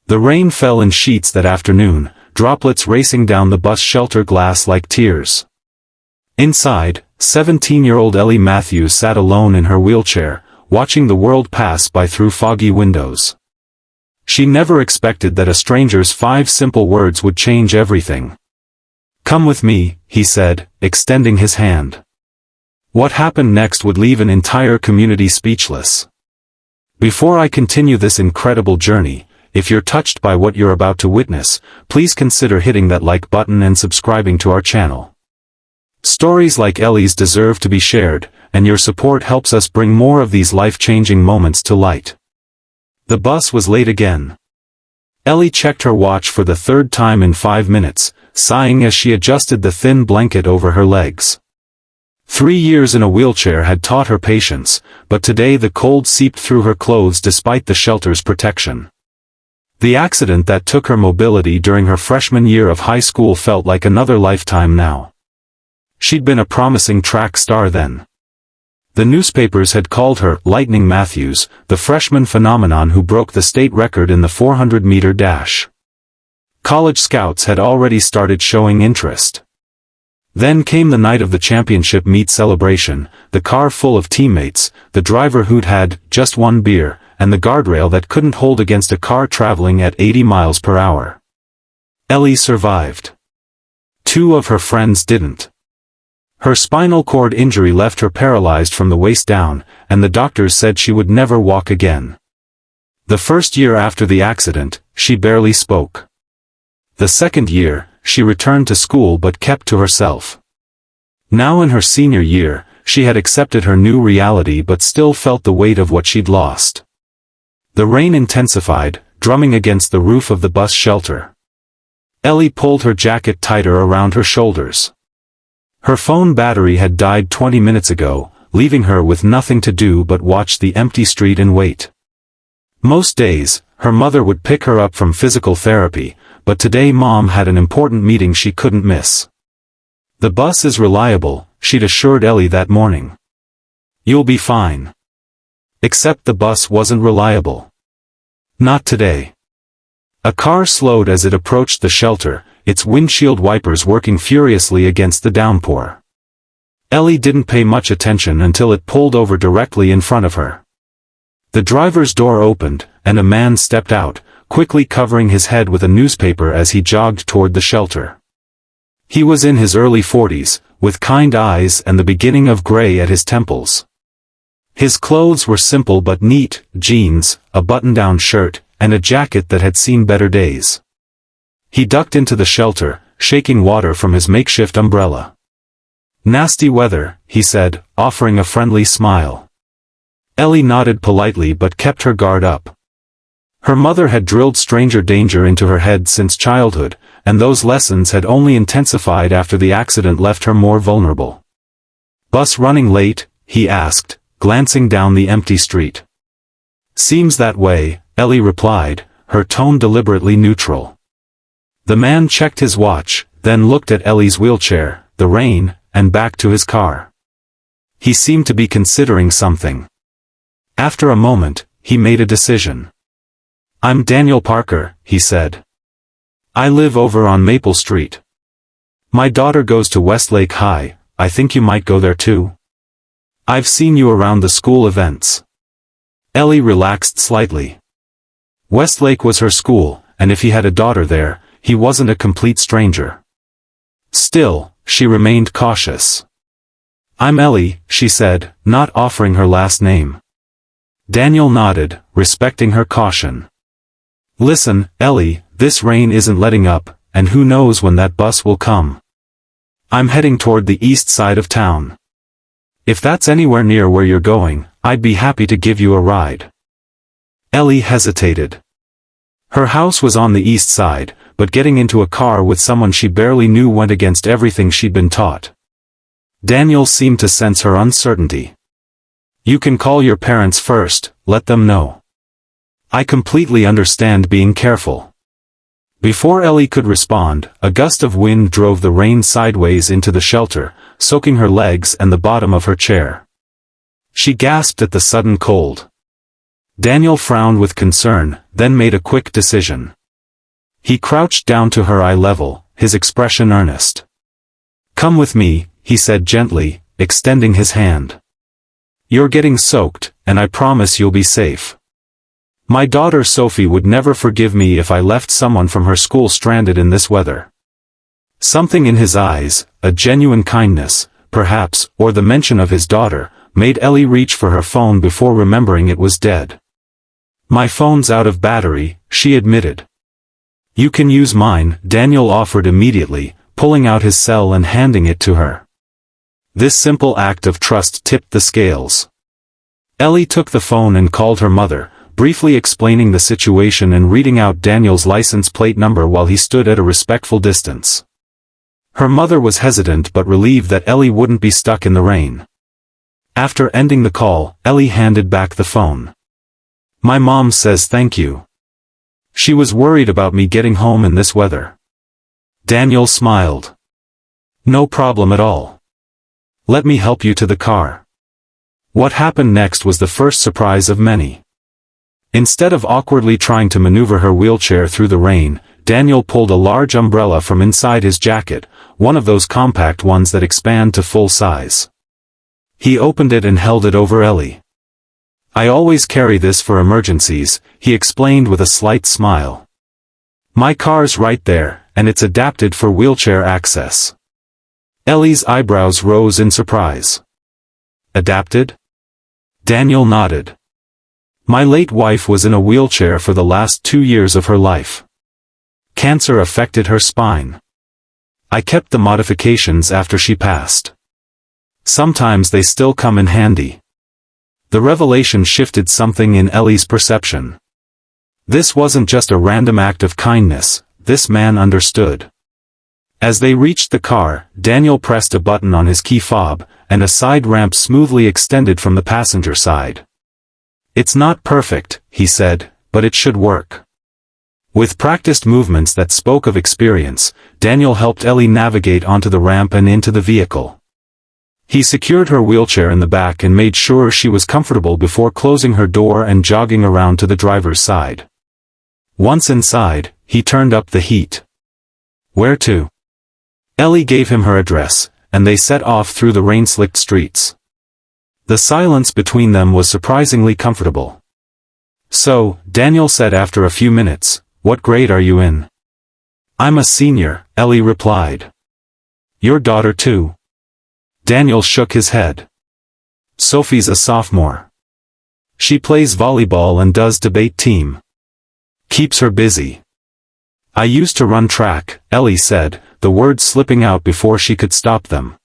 The rain fell in sheets that afternoon, droplets racing down the bus shelter glass like tears. Inside, 17-year-old Ellie Matthews sat alone in her wheelchair, watching the world pass by through foggy windows. She never expected that a stranger's 5 simple words would change everything. "Come with me," he said, extending his hand. What happened next would leave an entire community speechless. Before I continue this incredible journey, if you're touched by what you're about to witness, please consider hitting that like button and subscribing to our channel. Stories like Ellie's deserve to be shared, and your support helps us bring more of these life-changing moments to light. The bus was late again. Ellie checked her watch for the 3rd time in 5 minutes, sighing as she adjusted the thin blanket over her legs. 3 years in a wheelchair had taught her patience, but today the cold seeped through her clothes despite the shelter's protection. The accident that took her mobility during her freshman year of high school felt like another lifetime now. She'd been a promising track star then. The newspapers had called her Lightning Matthews, the freshman phenomenon who broke the state record in the 400-meter dash. College scouts had already started showing interest. Then came the night of the championship meet celebration, the car full of teammates, the driver who'd had just 1 beer, and the guardrail that couldn't hold against a car traveling at 80 miles per hour. Ellie survived. 2 of her friends didn't. Her spinal cord injury left her paralyzed from the waist down, and the doctors said she would never walk again. The first year after the accident, she barely spoke. The second year, she returned to school but kept to herself. Now in her senior year, she had accepted her new reality but still felt the weight of what she'd lost. The rain intensified, drumming against the roof of the bus shelter. Ellie pulled her jacket tighter around her shoulders. Her phone battery had died 20 minutes ago, leaving her with nothing to do but watch the empty street and wait. Most days, her mother would pick her up from physical therapy, but today Mom had an important meeting she couldn't miss. "The bus is reliable," she'd assured Ellie that morning. "You'll be fine." Except the bus wasn't reliable. Not today. A car slowed as it approached the shelter, its windshield wipers working furiously against the downpour. Ellie didn't pay much attention until it pulled over directly in front of her. The driver's door opened, and a man stepped out, quickly covering his head with a newspaper as he jogged toward the shelter. He was in his early 40s, with kind eyes and the beginning of gray at his temples. His clothes were simple but neat: jeans, a button-down shirt, and a jacket that had seen better days. He ducked into the shelter, shaking water from his makeshift umbrella. "Nasty weather," he said, offering a friendly smile. Ellie nodded politely but kept her guard up. Her mother had drilled stranger danger into her head since childhood, and those lessons had only intensified after the accident left her more vulnerable. "Bus running late?" he asked, glancing down the empty street. "Seems that way," Ellie replied, her tone deliberately neutral. The man checked his watch, then looked at Ellie's wheelchair, the rain, and back to his car. He seemed to be considering something. After a moment, he made a decision. "I'm Daniel Parker," he said. "I live over on Maple Street. My daughter goes to Westlake High. I think you might go there too. I've seen you around the school events." Ellie relaxed slightly. Westlake was her school, and if he had a daughter there, he wasn't a complete stranger. Still, she remained cautious. "I'm Ellie," she said, not offering her last name. Daniel nodded, respecting her caution. "Listen, Ellie, this rain isn't letting up, and who knows when that bus will come. I'm heading toward the east side of town. If that's anywhere near where you're going, I'd be happy to give you a ride." Ellie hesitated. Her house was on the east side, but getting into a car with someone she barely knew went against everything she'd been taught. Daniel seemed to sense her uncertainty. "You can call your parents first, let them know. I completely understand being careful." Before Ellie could respond, a gust of wind drove the rain sideways into the shelter, soaking her legs and the bottom of her chair. She gasped at the sudden cold. Daniel frowned with concern, then made a quick decision. He crouched down to her eye level, his expression earnest. "Come with me," he said gently, extending his hand. "You're getting soaked, and I promise you'll be safe. My daughter Sophie would never forgive me if I left someone from her school stranded in this weather." Something in his eyes, a genuine kindness, perhaps, or the mention of his daughter, made Ellie reach for her phone before remembering it was dead. "My phone's out of battery," she admitted. "You can use mine," Daniel offered immediately, pulling out his cell and handing it to her. This simple act of trust tipped the scales. Ellie took the phone and called her mother, briefly explaining the situation and reading out Daniel's license plate number while he stood at a respectful distance. Her mother was hesitant but relieved that Ellie wouldn't be stuck in the rain. After ending the call, Ellie handed back the phone. "My mom says thank you. She was worried about me getting home in this weather." Daniel smiled. "No problem at all. Let me help you to the car." What happened next was the first surprise of many. Instead of awkwardly trying to maneuver her wheelchair through the rain, Daniel pulled a large umbrella from inside his jacket, one of those compact ones that expand to full size. He opened it and held it over Ellie. "I always carry this for emergencies," he explained with a slight smile. "My car's right there, and it's adapted for wheelchair access." Ellie's eyebrows rose in surprise. "Adapted?" Daniel nodded. "My late wife was in a wheelchair for the last 2 years of her life. Cancer affected her spine. I kept the modifications after she passed. Sometimes they still come in handy." The revelation shifted something in Ellie's perception. This wasn't just a random act of kindness, this man understood. As they reached the car, Daniel pressed a button on his key fob, and a side ramp smoothly extended from the passenger side. "It's not perfect," he said, "but it should work." With practiced movements that spoke of experience, Daniel helped Ellie navigate onto the ramp and into the vehicle. He secured her wheelchair in the back and made sure she was comfortable before closing her door and jogging around to the driver's side. Once inside, he turned up the heat. "Where to?" Ellie gave him her address, and they set off through the rain-slicked streets. The silence between them was surprisingly comfortable. "So," Daniel said after a few minutes, "what grade are you in?" "I'm a senior," Ellie replied. "Your daughter too?" Daniel shook his head. "Sophie's a sophomore. She plays volleyball and does debate team. Keeps her busy." "I used to run track," Ellie said, the words slipping out before she could stop them.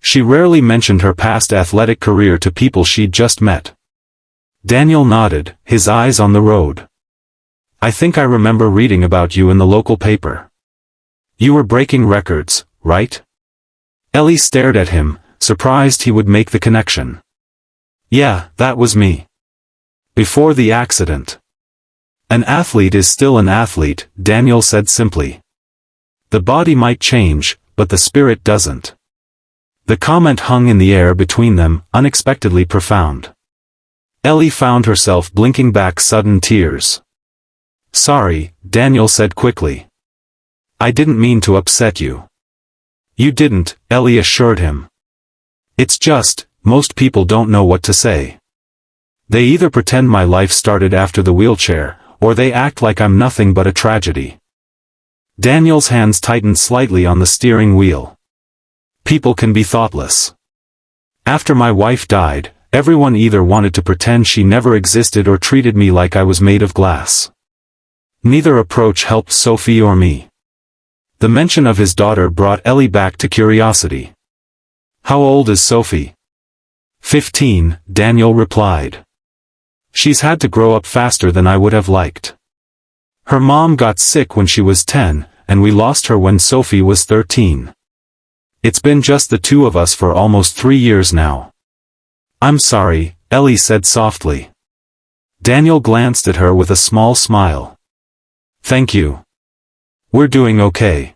She rarely mentioned her past athletic career to people she'd just met. Daniel nodded, his eyes on the road. "I think I remember reading about you in the local paper. You were breaking records, right?" Ellie stared at him, surprised he would make the connection. "Yeah, that was me. Before the accident." "An athlete is still an athlete," Daniel said simply. "The body might change, but the spirit doesn't." The comment hung in the air between them, unexpectedly profound. Ellie found herself blinking back sudden tears. "Sorry," Daniel said quickly. "I didn't mean to upset you." "You didn't," Ellie assured him. "It's just, most people don't know what to say. They either pretend my life started after the wheelchair, or they act like I'm nothing but a tragedy." Daniel's hands tightened slightly on the steering wheel. "People can be thoughtless. After my wife died, everyone either wanted to pretend she never existed or treated me like I was made of glass. Neither approach helped Sophie or me." The mention of his daughter brought Ellie back to curiosity. "How old is Sophie?" 15, Daniel replied. "She's had to grow up faster than I would have liked. Her mom got sick when she was 10, and we lost her when Sophie was 13. It's been just the two of us for almost 3 years now." "I'm sorry," Ellie said softly. Daniel glanced at her with a small smile. "Thank you. We're doing okay.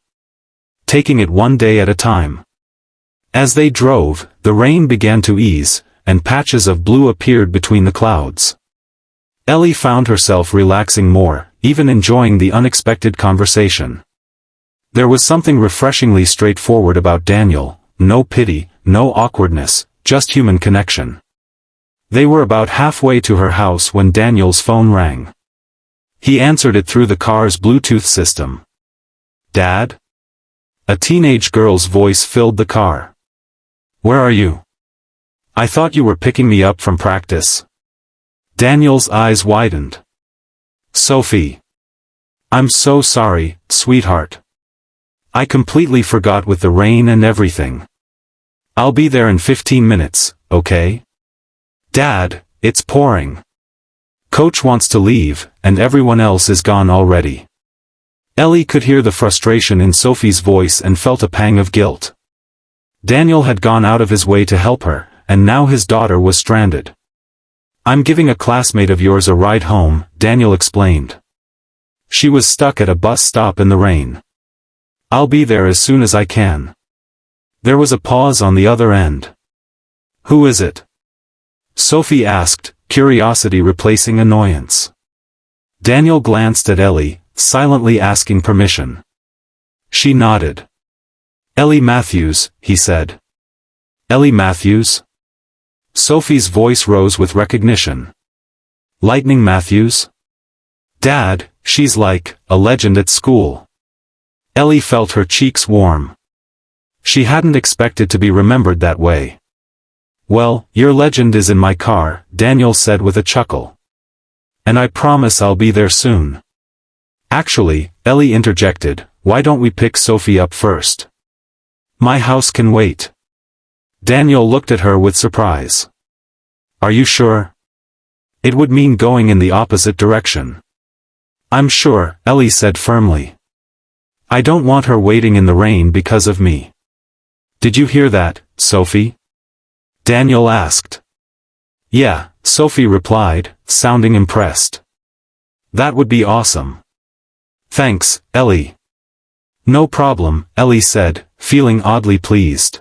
Taking it one day at a time." As they drove, the rain began to ease, and patches of blue appeared between the clouds. Ellie found herself relaxing more, even enjoying the unexpected conversation. There was something refreshingly straightforward about Daniel, no pity, no awkwardness, just human connection. They were about halfway to her house when Daniel's phone rang. He answered it through the car's Bluetooth system. "Dad?" A teenage girl's voice filled the car. "Where are you? I thought you were picking me up from practice." Daniel's eyes widened. "Sophie. I'm so sorry, sweetheart. I completely forgot with the rain and everything. I'll be there in 15 minutes, okay?" "Dad, it's pouring. Coach wants to leave, and everyone else is gone already." Ellie could hear the frustration in Sophie's voice and felt a pang of guilt. Daniel had gone out of his way to help her, and now his daughter was stranded. "I'm giving a classmate of yours a ride home," Daniel explained. "She was stuck at a bus stop in the rain. I'll be there as soon as I can." There was a pause on the other end. "Who is it?" Sophie asked, curiosity replacing annoyance. Daniel glanced at Ellie, silently asking permission. She nodded. "Ellie Matthews," he said. "Ellie Matthews?" Sophie's voice rose with recognition. "Lightning Matthews? Dad, she's like a legend at school." Ellie felt her cheeks warm. She hadn't expected to be remembered that way. "Well, your legend is in my car," Daniel said with a chuckle. "And I promise I'll be there soon." "Actually," Ellie interjected, "why don't we pick Sophie up first? My house can wait." Daniel looked at her with surprise. "Are you sure? It would mean going in the opposite direction." "I'm sure," Ellie said firmly. "I don't want her waiting in the rain because of me." "Did you hear that, Sophie?" Daniel asked. "Yeah," Sophie replied, sounding impressed. "That would be awesome." "Thanks, Ellie." "No problem," Ellie said, feeling oddly pleased.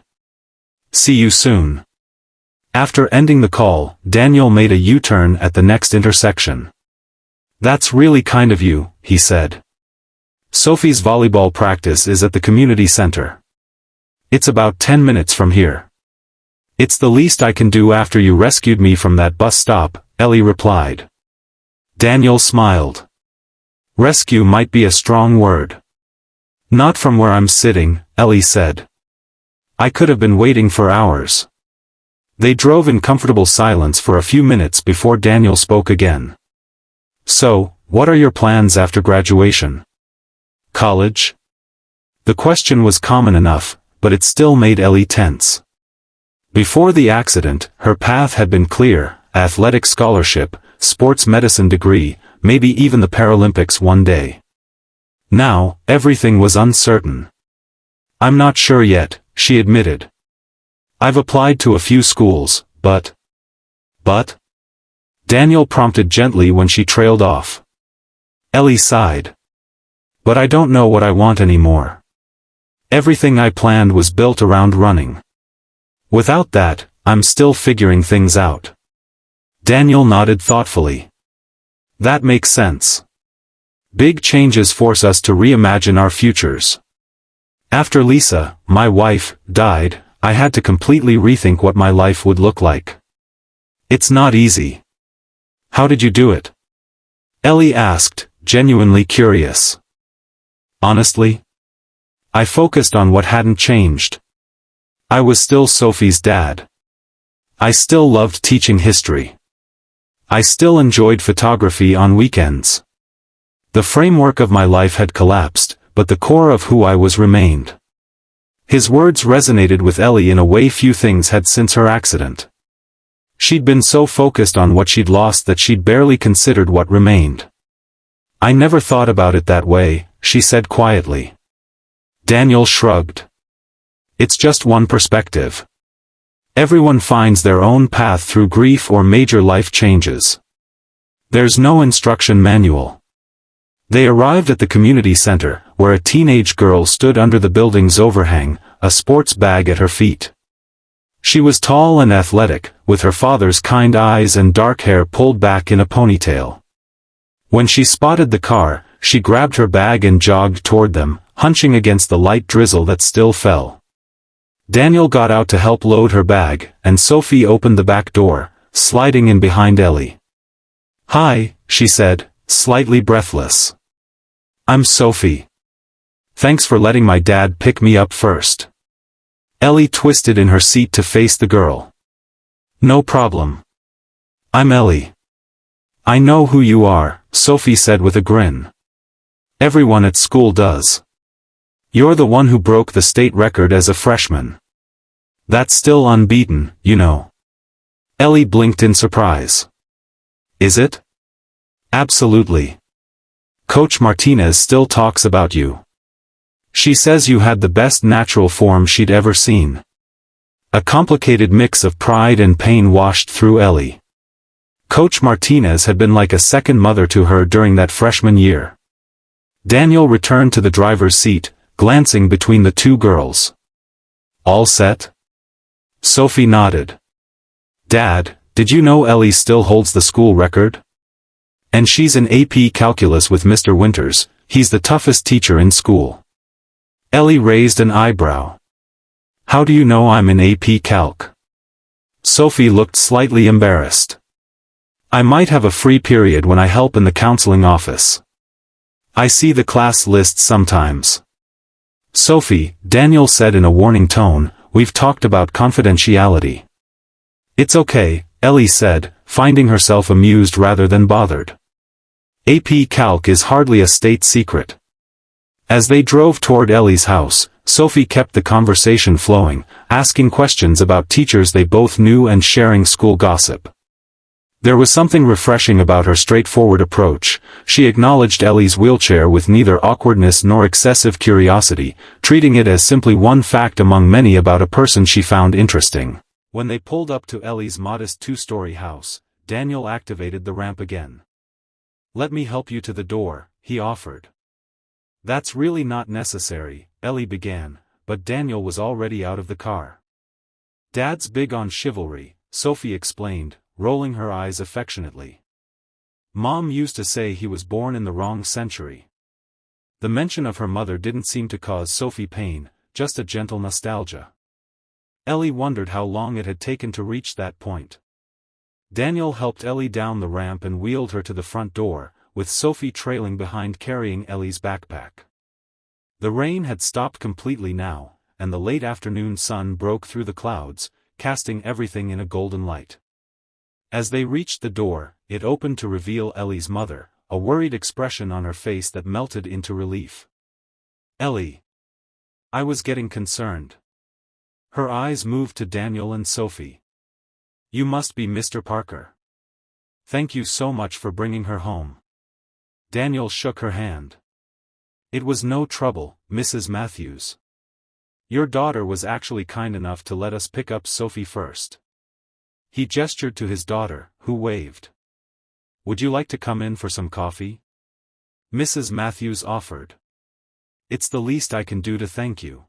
"See you soon." After ending the call, Daniel made a U-turn at the next intersection. "That's really kind of you," he said. "Sophie's volleyball practice is at the community center. It's about 10 minutes from here." "It's the least I can do after you rescued me from that bus stop," Ellie replied. Daniel smiled. "Rescue might be a strong word." "Not from where I'm sitting," Ellie said. "I could have been waiting for hours." They drove in comfortable silence for a few minutes before Daniel spoke again. "So, what are your plans after graduation? College?" The question was common enough, but it still made Ellie tense. Before the accident, her path had been clear: athletic scholarship, sports medicine degree, maybe even the Paralympics one day. Now, everything was uncertain. "I'm not sure yet," she admitted. "I've applied to a few schools, but..." Daniel prompted gently when she trailed off. Ellie sighed. "But I don't know what I want anymore. Everything I planned was built around running. Without that, I'm still figuring things out." Daniel nodded thoughtfully. "That makes sense. Big changes force us to reimagine our futures. After Lisa, my wife, died, I had to completely rethink what my life would look like. It's not easy." "How did you do it?" Ellie asked, genuinely curious. "Honestly? I focused on what hadn't changed. I was still Sophie's dad. I still loved teaching history. I still enjoyed photography on weekends. The framework of my life had collapsed, but the core of who I was remained." His words resonated with Ellie in a way few things had since her accident. She'd been so focused on what she'd lost that she'd barely considered what remained. "I never thought about it that way," she said quietly. Daniel shrugged. "It's just one perspective. Everyone finds their own path through grief or major life changes. There's no instruction manual." They arrived at the community center, where a teenage girl stood under the building's overhang, a sports bag at her feet. She was tall and athletic, with her father's kind eyes and dark hair pulled back in a ponytail. When she spotted the car, she grabbed her bag and jogged toward them, hunching against the light drizzle that still fell. Daniel got out to help load her bag, and Sophie opened the back door, sliding in behind Ellie. "Hi," she said, slightly breathless. "I'm Sophie. Thanks for letting my dad pick me up first." Ellie twisted in her seat to face the girl. "No problem. I'm Ellie." "I know who you are," Sophie said with a grin. "Everyone at school does. You're the one who broke the state record as a freshman. That's still unbeaten, you know." Ellie blinked in surprise. "Is it?" "Absolutely. Coach Martinez still talks about you. She says you had the best natural form she'd ever seen." A complicated mix of pride and pain washed through Ellie. Coach Martinez had been like a second mother to her during that freshman year. Daniel returned to the driver's seat, glancing between the two girls. "All set?" Sophie nodded. "Dad, did you know Ellie still holds the school record? And she's in AP Calculus with Mr. Winters, he's the toughest teacher in school." Ellie raised an eyebrow. "How do you know I'm in AP Calc?" Sophie looked slightly embarrassed. "I might have a free period when I help in the counseling office. I see the class lists sometimes." "Sophie," Daniel said in a warning tone, "we've talked about confidentiality." "It's okay," Ellie said, finding herself amused rather than bothered. AP Calc is hardly a state secret. As they drove toward Ellie's house, Sophie kept the conversation flowing, asking questions about teachers they both knew and sharing school gossip. There was something refreshing about her straightforward approach. She acknowledged Ellie's wheelchair with neither awkwardness nor excessive curiosity, treating it as simply one fact among many about a person she found interesting. When they pulled up to Ellie's modest two-story house, Daniel activated the ramp again. "Let me help you to the door," he offered. "That's really not necessary," Ellie began, but Daniel was already out of the car. "Dad's big on chivalry," Sophie explained, rolling her eyes affectionately. "Mom used to say he was born in the wrong century." The mention of her mother didn't seem to cause Sophie pain, just a gentle nostalgia. Ellie wondered how long it had taken to reach that point. Daniel helped Ellie down the ramp and wheeled her to the front door, with Sophie trailing behind carrying Ellie's backpack. The rain had stopped completely now, and the late afternoon sun broke through the clouds, casting everything in a golden light. As they reached the door, it opened to reveal Ellie's mother, a worried expression on her face that melted into relief. "Ellie." "I was getting concerned." Her eyes moved to Daniel and Sophie. "You must be Mr. Parker. Thank you so much for bringing her home." Daniel shook her hand. "It was no trouble, Mrs. Matthews. Your daughter was actually kind enough to let us pick up Sophie first." He gestured to his daughter, who waved. "Would you like to come in for some coffee?" Mrs. Matthews offered. "It's the least I can do to thank you."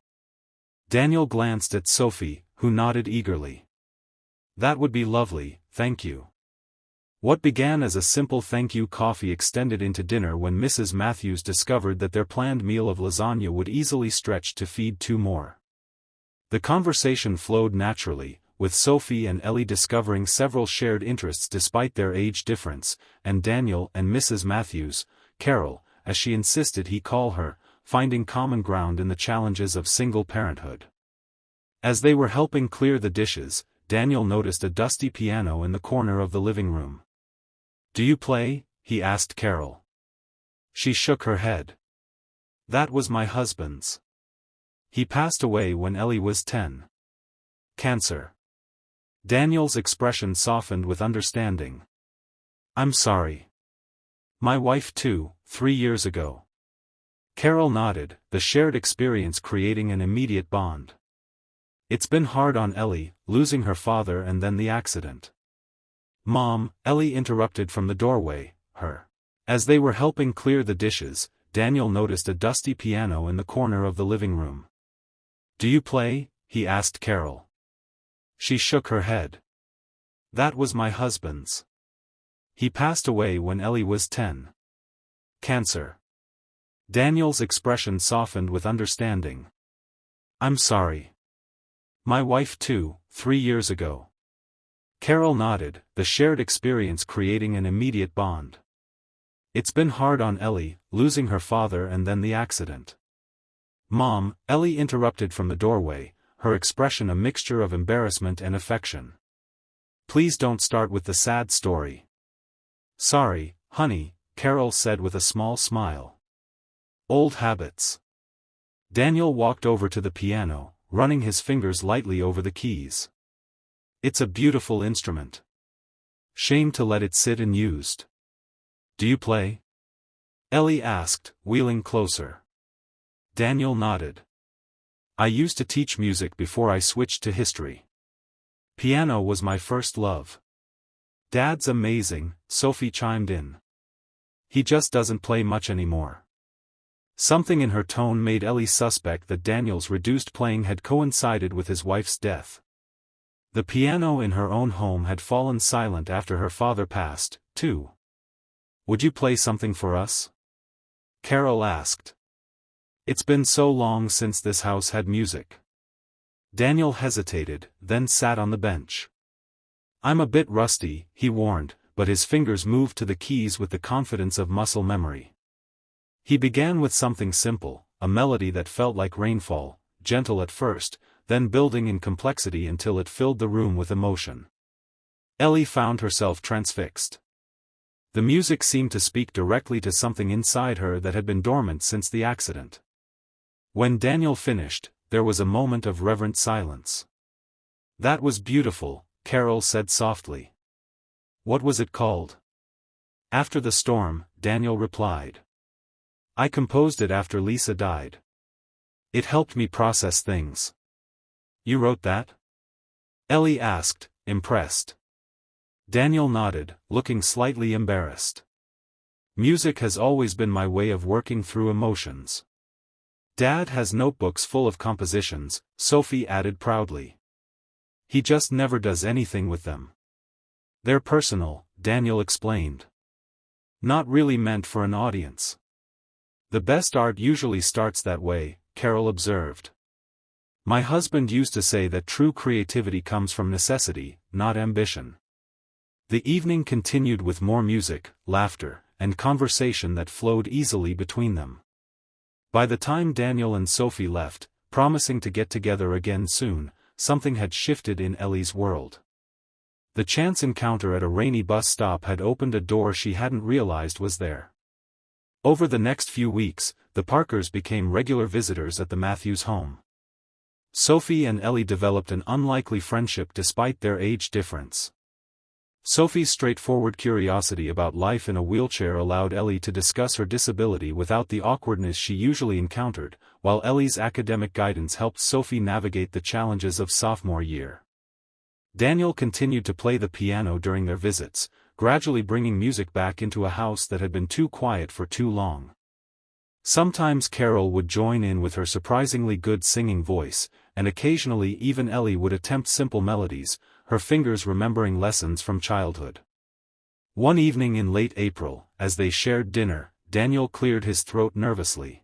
Daniel glanced at Sophie, who nodded eagerly. "That would be lovely, thank you." What began as a simple thank you coffee extended into dinner when Mrs. Matthews discovered that their planned meal of lasagna would easily stretch to feed two more. The conversation flowed naturally, with Sophie and Ellie discovering several shared interests despite their age difference, and Daniel and Mrs. Matthews, Carol, as she insisted he call her, finding common ground in the challenges of single parenthood. As they were helping clear the dishes, Daniel noticed a dusty piano in the corner of the living room. "Do you play?" he asked Carol. She shook her head. "That was my husband's. He passed away when Ellie was 10. Cancer." Daniel's expression softened with understanding. "I'm sorry. My wife too, 3 years ago." Carol nodded, the shared experience creating an immediate bond. "It's been hard on Ellie, losing her father and then the accident." "Mom," Ellie interrupted from the doorway, As they were helping clear the dishes, Daniel noticed a dusty piano in the corner of the living room. "Do you play?" he asked Carol. She shook her head. That was my husband's. He passed away when Ellie was 10. Cancer. Daniel's expression softened with understanding. I'm sorry. My wife too, 3 years ago. Carol nodded, the shared experience creating an immediate bond. It's been hard on Ellie, losing her father and then the accident. Mom, Ellie interrupted from the doorway, her expression a mixture of embarrassment and affection. Please don't start with the sad story. Sorry, honey, Carol said with a small smile. Old habits. Daniel walked over to the piano, running his fingers lightly over the keys. It's a beautiful instrument. Shame to let it sit unused. Do you play? Ellie asked, wheeling closer. Daniel nodded. I used to teach music before I switched to history. Piano was my first love. Dad's amazing, Sophie chimed in. He just doesn't play much anymore. Something in her tone made Ellie suspect that Daniel's reduced playing had coincided with his wife's death. The piano in her own home had fallen silent after her father passed, too. Would you play something for us? Carol asked. It's been so long since this house had music. Daniel hesitated, then sat on the bench. I'm a bit rusty, he warned, but his fingers moved to the keys with the confidence of muscle memory. He began with something simple, a melody that felt like rainfall, gentle at first, then building in complexity until it filled the room with emotion. Ellie found herself transfixed. The music seemed to speak directly to something inside her that had been dormant since the accident. When Daniel finished, there was a moment of reverent silence. That was beautiful, Carol said softly. What was it called? After the storm, Daniel replied. I composed it after Lisa died. It helped me process things. You wrote that? Ellie asked, impressed. Daniel nodded, looking slightly embarrassed. Music has always been my way of working through emotions. Dad has notebooks full of compositions, Sophie added proudly. He just never does anything with them. They're personal, Daniel explained. Not really meant for an audience. The best art usually starts that way, Carol observed. My husband used to say that true creativity comes from necessity, not ambition. The evening continued with more music, laughter, and conversation that flowed easily between them. By the time Daniel and Sophie left, promising to get together again soon, something had shifted in Ellie's world. The chance encounter at a rainy bus stop had opened a door she hadn't realized was there. Over the next few weeks, the Parkers became regular visitors at the Matthews home. Sophie and Ellie developed an unlikely friendship despite their age difference. Sophie's straightforward curiosity about life in a wheelchair allowed Ellie to discuss her disability without the awkwardness she usually encountered, while Ellie's academic guidance helped Sophie navigate the challenges of sophomore year. Daniel continued to play the piano during their visits, gradually bringing music back into a house that had been too quiet for too long. Sometimes Carol would join in with her surprisingly good singing voice, and occasionally even Ellie would attempt simple melodies, her fingers remembering lessons from childhood. One evening in late April, as they shared dinner, Daniel cleared his throat nervously.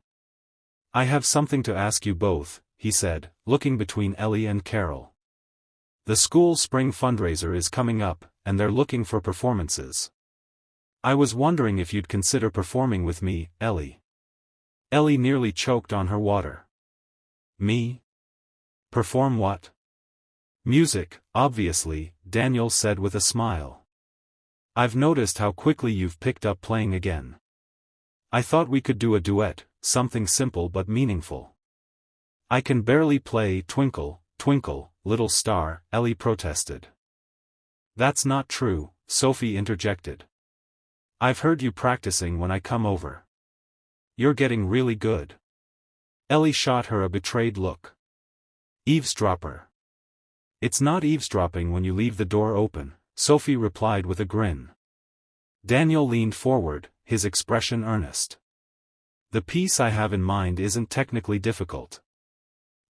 I have something to ask you both, he said, looking between Ellie and Carol. The school spring fundraiser is coming up, and they're looking for performances. I was wondering if you'd consider performing with me, Ellie. Ellie nearly choked on her water. Me? Perform what? Music, obviously, Daniel said with a smile. I've noticed how quickly you've picked up playing again. I thought we could do a duet, something simple but meaningful. I can barely play Twinkle, Twinkle, Little Star, Ellie protested. That's not true, Sophie interjected. I've heard you practicing when I come over. You're getting really good. Ellie shot her a betrayed look. Eavesdropper. It's not eavesdropping when you leave the door open, Sophie replied with a grin. Daniel leaned forward, his expression earnest. The piece I have in mind isn't technically difficult.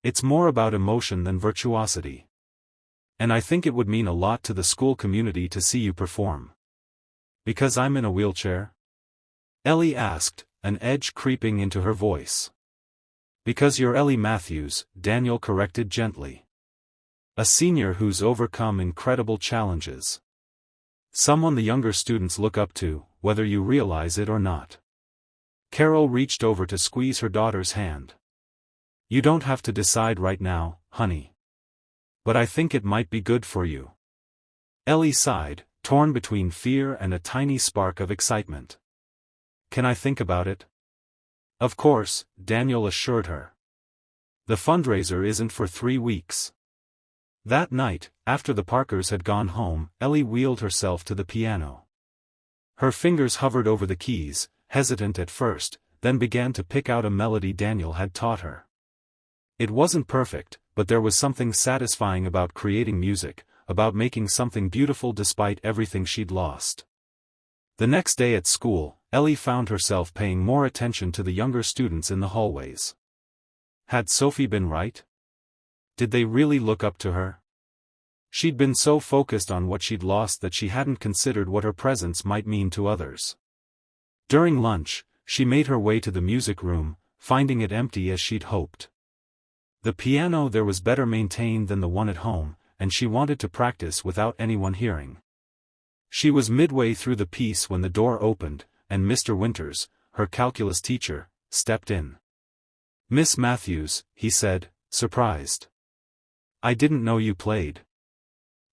It's more about emotion than virtuosity. And I think it would mean a lot to the school community to see you perform. Because I'm in a wheelchair? Ellie asked, an edge creeping into her voice. Because you're Ellie Matthews, Daniel corrected gently. A senior who's overcome incredible challenges. Someone the younger students look up to, whether you realize it or not. Carol reached over to squeeze her daughter's hand. You don't have to decide right now, honey. But I think it might be good for you. Ellie sighed, torn between fear and a tiny spark of excitement. Can I think about it? Of course, Daniel assured her. The fundraiser isn't for 3 weeks. That night, after the Parkers had gone home, Ellie wheeled herself to the piano. Her fingers hovered over the keys, hesitant at first, then began to pick out a melody Daniel had taught her. It wasn't perfect, but there was something satisfying about creating music, about making something beautiful despite everything she'd lost. The next day at school, Ellie found herself paying more attention to the younger students in the hallways. Had Sophie been right? Did they really look up to her? She'd been so focused on what she'd lost that she hadn't considered what her presence might mean to others. During lunch, she made her way to the music room, finding it empty as she'd hoped. The piano there was better maintained than the one at home, and she wanted to practice without anyone hearing. She was midway through the piece when the door opened, and Mr. Winters, her calculus teacher, stepped in. Miss Matthews, he said, surprised. I didn't know you played.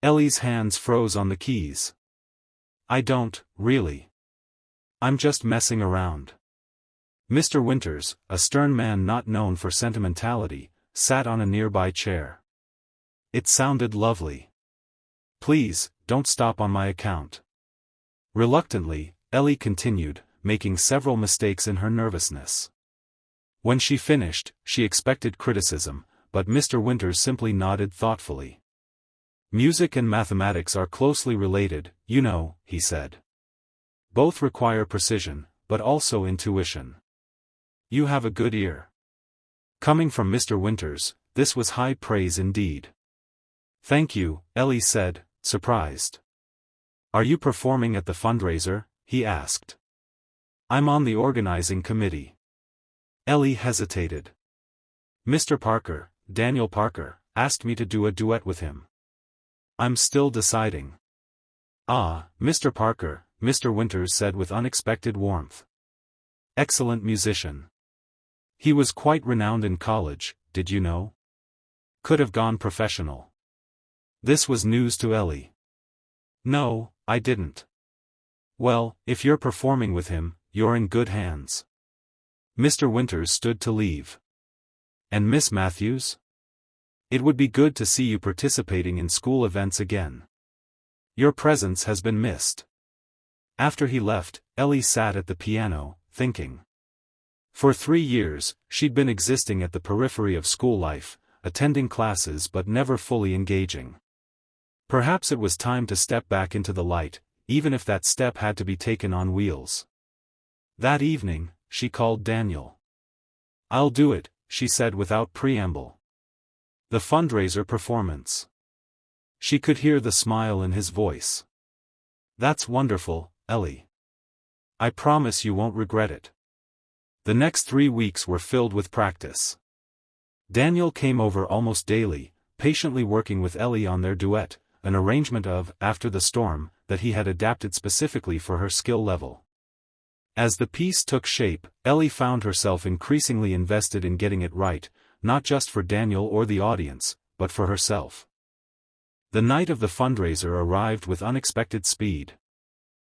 Ellie's hands froze on the keys. I don't, really. I'm just messing around. Mr. Winters, a stern man not known for sentimentality, sat on a nearby chair. It sounded lovely. Please, don't stop on my account. Reluctantly, Ellie continued, making several mistakes in her nervousness. When she finished, she expected criticism, but Mr. Winters simply nodded thoughtfully. Music and mathematics are closely related, you know, he said. Both require precision, but also intuition. You have a good ear. Coming from Mr. Winters, this was high praise indeed. Thank you, Ellie said, surprised. Are you performing at the fundraiser? He asked. I'm on the organizing committee. Ellie hesitated. Mr. Parker, Daniel Parker, asked me to do a duet with him. I'm still deciding. Ah, Mr. Parker, Mr. Winters said with unexpected warmth. Excellent musician. He was quite renowned in college, did you know? Could have gone professional. This was news to Ellie. No, I didn't. Well, if you're performing with him, you're in good hands. Mr. Winters stood to leave. And Miss Matthews? It would be good to see you participating in school events again. Your presence has been missed. After he left, Ellie sat at the piano, thinking. For 3 years, she'd been existing at the periphery of school life, attending classes but never fully engaging. Perhaps it was time to step back into the light, even if that step had to be taken on wheels. That evening, she called Daniel. I'll do it, she said without preamble. The fundraiser performance. She could hear the smile in his voice. That's wonderful, Ellie. I promise you won't regret it. The next 3 weeks were filled with practice. Daniel came over almost daily, patiently working with Ellie on their duet, an arrangement of After the Storm, that he had adapted specifically for her skill level. As the piece took shape, Ellie found herself increasingly invested in getting it right, not just for Daniel or the audience, but for herself. The night of the fundraiser arrived with unexpected speed.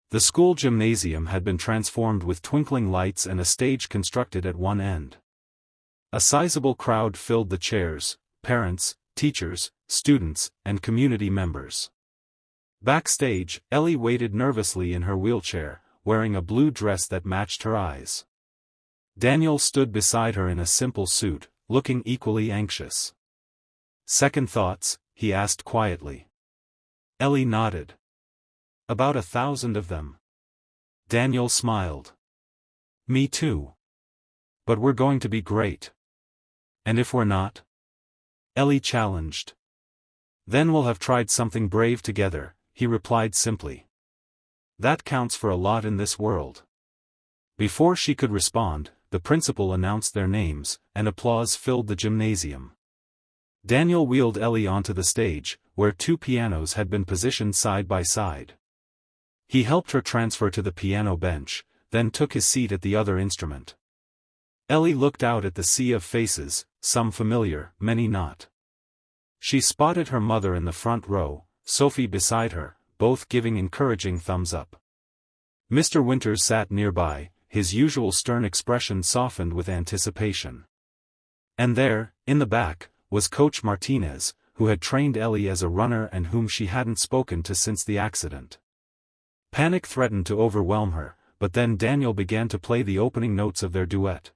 The school gymnasium had been transformed with twinkling lights and a stage constructed at one end. A sizable crowd filled the chairs, parents, teachers, students, and community members. Backstage, Ellie waited nervously in her wheelchair, wearing a blue dress that matched her eyes. Daniel stood beside her in a simple suit, looking equally anxious. Second thoughts? He asked quietly. Ellie nodded. About 1,000 of them. Daniel smiled. Me too. But we're going to be great. And if we're not? Ellie challenged. Then we'll have tried something brave together, he replied simply. That counts for a lot in this world. Before she could respond, the principal announced their names, and applause filled the gymnasium. Daniel wheeled Ellie onto the stage, where 2 pianos had been positioned side by side. He helped her transfer to the piano bench, then took his seat at the other instrument. Ellie looked out at the sea of faces, some familiar, many not. She spotted her mother in the front row, Sophie beside her, both giving encouraging thumbs up. Mr. Winters sat nearby, his usual stern expression softened with anticipation. And there, in the back, was Coach Martinez, who had trained Ellie as a runner and whom she hadn't spoken to since the accident. Panic threatened to overwhelm her, but then Daniel began to play the opening notes of their duet.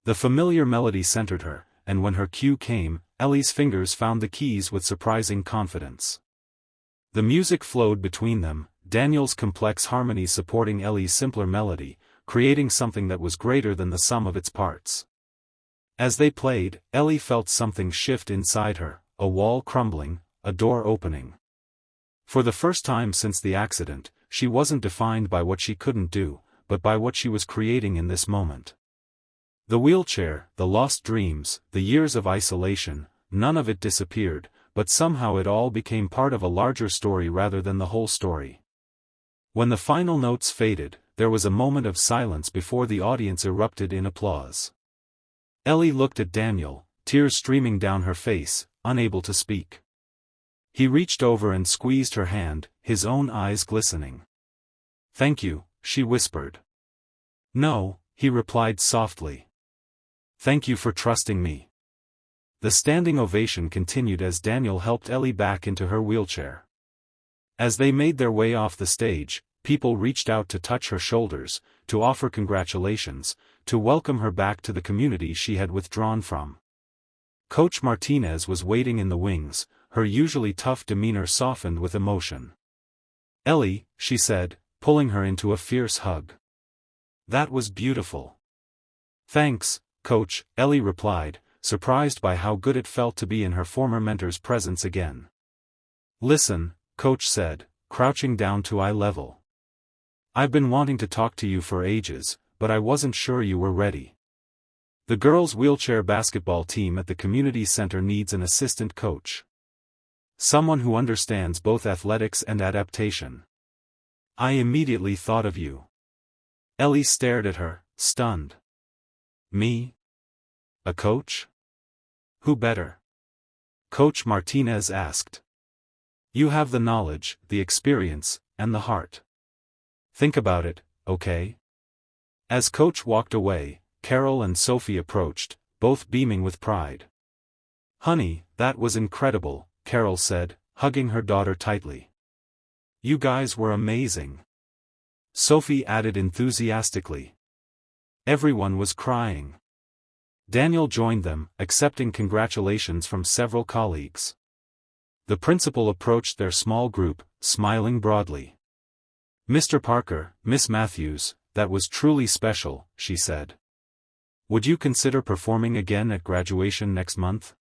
The familiar melody centered her, and when her cue came, Ellie's fingers found the keys with surprising confidence. The music flowed between them, Daniel's complex harmony supporting Ellie's simpler melody, creating something that was greater than the sum of its parts. As they played, Ellie felt something shift inside her, a wall crumbling, a door opening. For the first time since the accident, she wasn't defined by what she couldn't do, but by what she was creating in this moment. The wheelchair, the lost dreams, the years of isolation, none of it disappeared, but somehow it all became part of a larger story rather than the whole story. When the final notes faded, there was a moment of silence before the audience erupted in applause. Ellie looked at Daniel, tears streaming down her face, unable to speak. He reached over and squeezed her hand, his own eyes glistening. "Thank you," she whispered. "No," he replied softly. "Thank you for trusting me." The standing ovation continued as Daniel helped Ellie back into her wheelchair. As they made their way off the stage, people reached out to touch her shoulders, to offer congratulations, to welcome her back to the community she had withdrawn from. Coach Martinez was waiting in the wings, her usually tough demeanor softened with emotion. "Ellie," she said, pulling her into a fierce hug. "That was beautiful." "Thanks, Coach," Ellie replied, surprised by how good it felt to be in her former mentor's presence again. "Listen," Coach said, crouching down to eye level. "I've been wanting to talk to you for ages, but I wasn't sure you were ready. The girls' wheelchair basketball team at the community center needs an assistant coach. Someone who understands both athletics and adaptation. I immediately thought of you." Ellie stared at her, stunned. "Me? A coach? Who better?" Coach Martinez asked. "You have the knowledge, the experience, and the heart. Think about it, okay?" As Coach walked away, Carol and Sophie approached, both beaming with pride. "Honey, that was incredible," Carol said, hugging her daughter tightly. "You guys were amazing," Sophie added enthusiastically. Everyone was crying. Daniel joined them, accepting congratulations from several colleagues. The principal approached their small group, smiling broadly. "Mr. Parker, Miss Matthews, that was truly special," she said. "Would you consider performing again at graduation next month?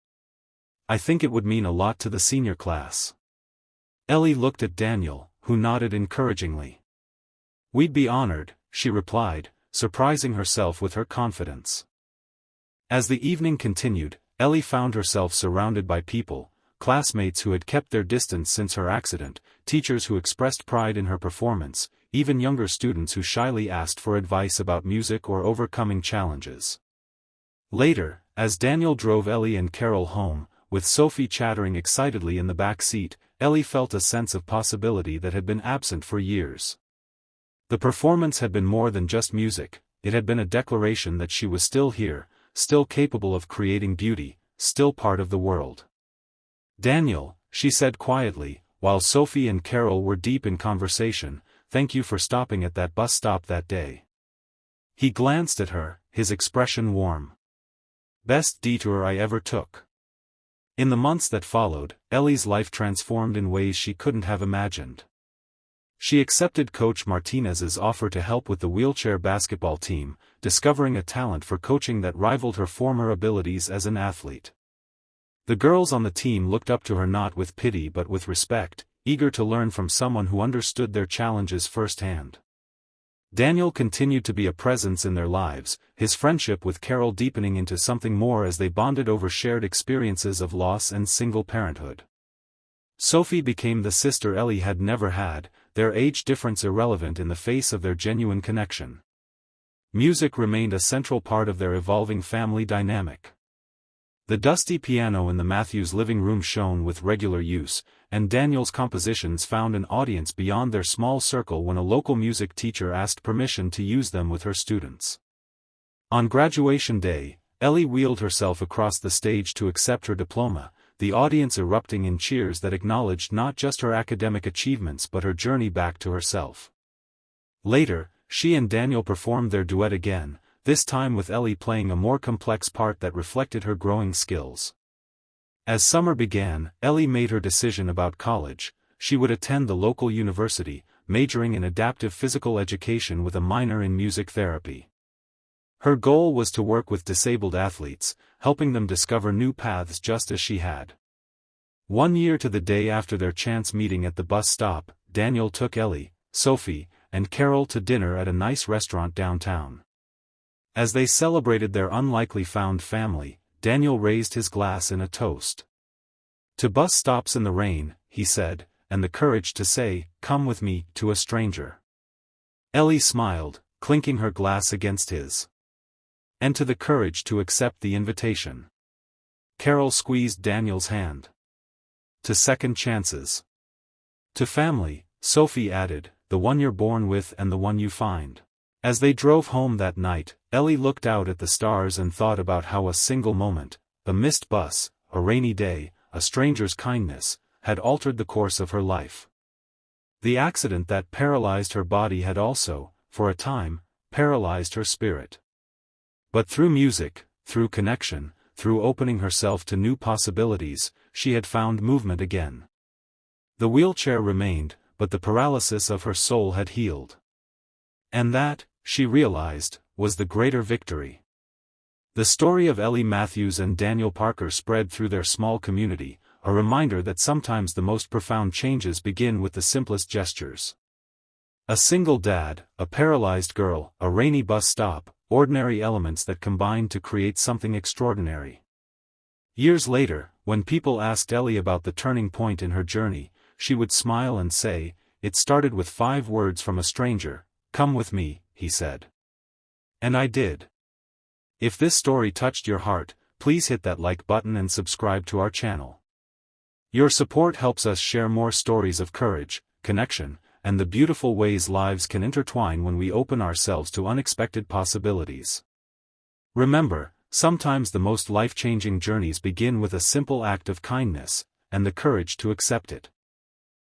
I think it would mean a lot to the senior class." Ellie looked at Daniel, who nodded encouragingly. "We'd be honored," she replied, surprising herself with her confidence. As the evening continued, Ellie found herself surrounded by people, classmates who had kept their distance since her accident, teachers who expressed pride in her performance, even younger students who shyly asked for advice about music or overcoming challenges. Later, as Daniel drove Ellie and Carol home, with Sophie chattering excitedly in the back seat, Ellie felt a sense of possibility that had been absent for years. The performance had been more than just music, it had been a declaration that she was still here, still capable of creating beauty, still part of the world. "Daniel," she said quietly, while Sophie and Carol were deep in conversation, "thank you for stopping at that bus stop that day." He glanced at her, his expression warm. "Best detour I ever took." In the months that followed, Ellie's life transformed in ways she couldn't have imagined. She accepted Coach Martinez's offer to help with the wheelchair basketball team, discovering a talent for coaching that rivaled her former abilities as an athlete. The girls on the team looked up to her not with pity but with respect, eager to learn from someone who understood their challenges firsthand. Daniel continued to be a presence in their lives, his friendship with Carol deepening into something more as they bonded over shared experiences of loss and single parenthood. Sophie became the sister Ellie had never had, their age difference irrelevant in the face of their genuine connection. Music remained a central part of their evolving family dynamic. The dusty piano in the Matthews' living room shone with regular use, and Daniel's compositions found an audience beyond their small circle when a local music teacher asked permission to use them with her students. On graduation day, Ellie wheeled herself across the stage to accept her diploma, the audience erupting in cheers that acknowledged not just her academic achievements but her journey back to herself. Later, she and Daniel performed their duet again, this time with Ellie playing a more complex part that reflected her growing skills. As summer began, Ellie made her decision about college. She would attend the local university, majoring in adaptive physical education with a minor in music therapy. Her goal was to work with disabled athletes, helping them discover new paths just as she had. 1 year to the day after their chance meeting at the bus stop, Daniel took Ellie, Sophie, and Carol to dinner at a nice restaurant downtown. As they celebrated their unlikely found family, Daniel raised his glass in a toast. To bus stops in the rain, he said, and the courage to say, "Come with me," to a stranger. Ellie smiled, clinking her glass against his. And to the courage to accept the invitation. Carol squeezed Daniel's hand. To second chances. To family, Sophie added, the one you're born with and the one you find. As they drove home that night, Ellie looked out at the stars and thought about how a single moment, a missed bus, a rainy day, a stranger's kindness, had altered the course of her life. The accident that paralyzed her body had also, for a time, paralyzed her spirit. But through music, through connection, through opening herself to new possibilities, she had found movement again. The wheelchair remained, but the paralysis of her soul had healed. And that, she realized, was the greater victory. The story of Ellie Matthews and Daniel Parker spread through their small community, a reminder that sometimes the most profound changes begin with the simplest gestures. A single dad, a paralyzed girl, a rainy bus stop, ordinary elements that combine to create something extraordinary. Years later, when people asked Ellie about the turning point in her journey, she would smile and say, "It started with 5 words from a stranger, 'Come with me,'" he said. And I did. If this story touched your heart, please hit that like button and subscribe to our channel. Your support helps us share more stories of courage, connection, and the beautiful ways lives can intertwine when we open ourselves to unexpected possibilities. Remember, sometimes the most life-changing journeys begin with a simple act of kindness, and the courage to accept it.